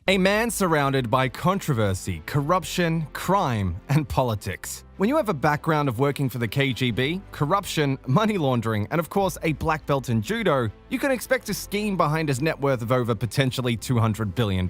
A man surrounded by controversy, corruption, crime, and politics. When you have a background of working for the KGB, corruption, money laundering, and of course a black belt in judo, you can expect to scheme behind his net worth of over potentially $200 billion.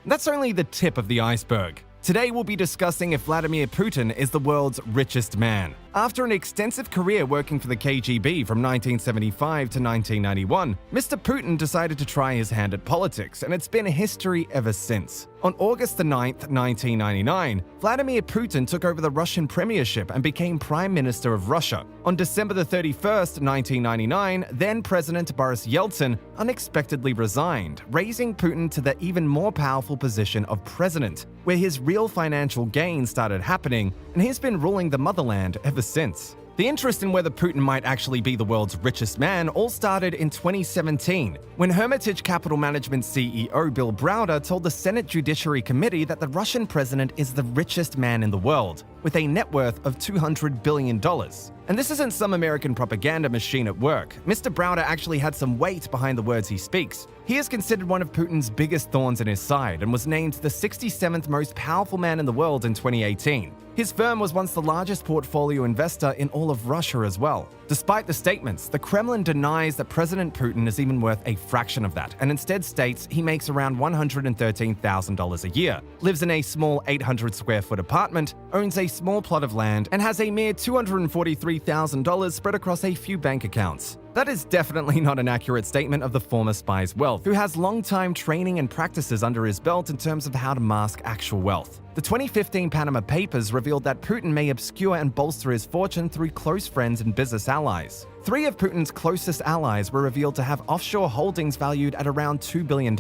That's only the tip of the iceberg. Today we'll be discussing if Vladimir Putin is the world's richest man. After an extensive career working for the KGB from 1975 to 1991, Mr. Putin decided to try his hand at politics, and it's been history ever since. On August 9, 1999, Vladimir Putin took over the Russian premiership and became Prime Minister of Russia. On December 31, 1999, then-President Boris Yeltsin unexpectedly resigned, raising Putin to the even more powerful position of president, where his real financial gains started happening, and he's been ruling the motherland ever since. The interest in whether Putin might actually be the world's richest man all started in 2017, when Hermitage Capital Management CEO Bill Browder told the Senate Judiciary Committee that the Russian president is the richest man in the world, with a net worth of $200 billion. And this isn't some American propaganda machine at work. Mr. Browder actually had some weight behind the words he speaks. He is considered one of Putin's biggest thorns in his side and was named the 67th most powerful man in the world in 2018. His firm was once the largest portfolio investor in all of Russia as well. Despite the statements, the Kremlin denies that President Putin is even worth a fraction of that, and instead states he makes around $113,000 a year, lives in a small 800 square foot apartment, owns a small plot of land, and has a mere $243,000 spread across a few bank accounts. That is definitely not an accurate statement of the former spy's wealth, who has long-time training and practices under his belt in terms of how to mask actual wealth. The 2015 Panama Papers revealed that Putin may obscure and bolster his fortune through close friends and business allies. 3 of Putin's closest allies were revealed to have offshore holdings valued at around $2 billion.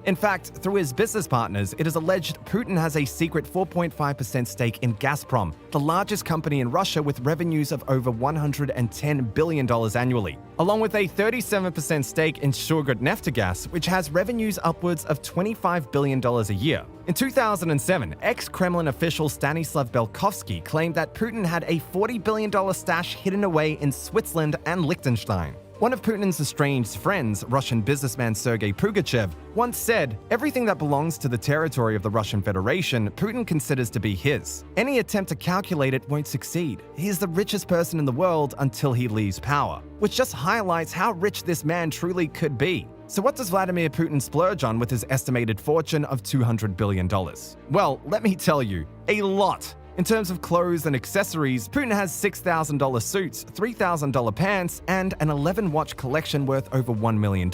In fact, through his business partners, it is alleged Putin has a secret 4.5% stake in Gazprom, the largest company in Russia with revenues of over $110 billion annually, along with a 37% stake in Shrouded, which has revenues upwards of $25 billion a year. In 2007, ex-Kremlin official Stanislav Belkovsky claimed that Putin had a $40 billion stash hidden away in Switzerland and Liechtenstein. One of Putin's estranged friends, Russian businessman Sergei Pugachev, once said, "Everything that belongs to the territory of the Russian Federation, Putin considers to be his. Any attempt to calculate it won't succeed. He is the richest person in the world until he leaves power," which just highlights how rich this man truly could be. So what does Vladimir Putin splurge on with his estimated fortune of $200 billion? Well, let me tell you, a lot. In terms of clothes and accessories, Putin has $6,000 suits, $3,000 pants, and an 11-watch collection worth over $1 million,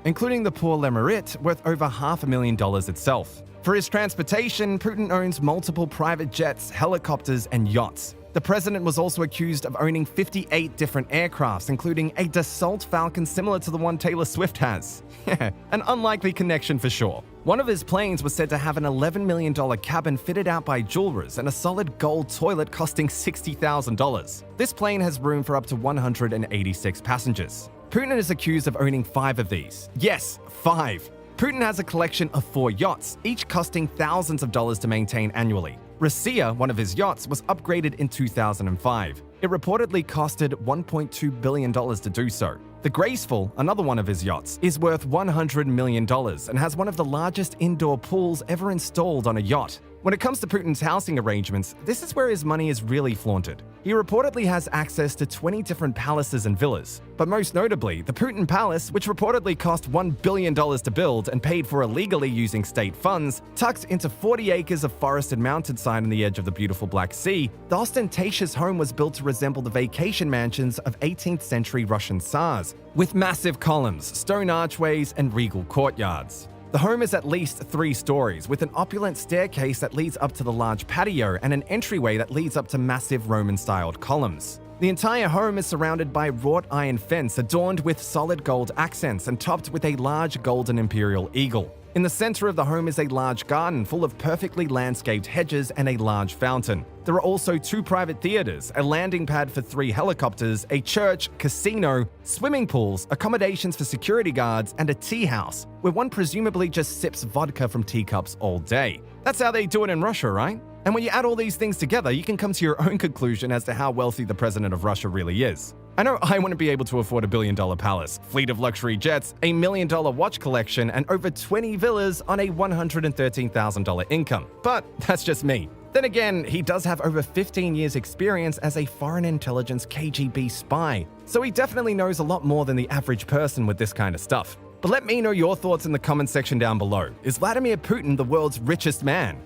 including the Pour l'Émérite worth over $500,000 itself. For his transportation, Putin owns multiple private jets, helicopters, and yachts. The president was also accused of owning 58 different aircrafts, including a Dassault Falcon similar to the one Taylor Swift has. An unlikely connection for sure. One of his planes was said to have an $11 million cabin fitted out by jewelers and a solid gold toilet costing $60,000. This plane has room for up to 186 passengers. Putin is accused of owning 5 of these. Yes, 5. Putin has a collection of 4 yachts, each costing thousands of dollars to maintain annually. Rossiya, one of his yachts, was upgraded in 2005. It reportedly costed $1.2 billion to do so. The Graceful, another one of his yachts, is worth $100 million and has one of the largest indoor pools ever installed on a yacht. When it comes to Putin's housing arrangements, this is where his money is really flaunted. He reportedly has access to 20 different palaces and villas, but most notably, the Putin Palace, which reportedly cost $1 billion to build and paid for illegally using state funds, tucked into 40 acres of forested mountainside on the edge of the beautiful Black Sea. The ostentatious home was built to resemble the vacation mansions of 18th century Russian Tsars, with massive columns, stone archways, and regal courtyards. The home is at least 3 stories, with an opulent staircase that leads up to the large patio and an entryway that leads up to massive Roman-styled columns. The entire home is surrounded by wrought iron fence adorned with solid gold accents and topped with a large golden imperial eagle. In the center of the home is a large garden full of perfectly landscaped hedges and a large fountain. There are also 2 private theaters, a landing pad for 3 helicopters, a church, casino, swimming pools, accommodations for security guards, and a tea house, where one presumably just sips vodka from teacups all day. That's how they do it in Russia, right? And when you add all these things together, you can come to your own conclusion as to how wealthy the president of Russia really is. I know I wouldn't be able to afford a billion-dollar palace, fleet of luxury jets, a million-dollar watch collection, and over 20 villas on a $113,000 income. But that's just me. Then again, he does have over 15 years experience as a foreign intelligence KGB spy, so he definitely knows a lot more than the average person with this kind of stuff. But let me know your thoughts in the comments section down below. Is Vladimir Putin the world's richest man?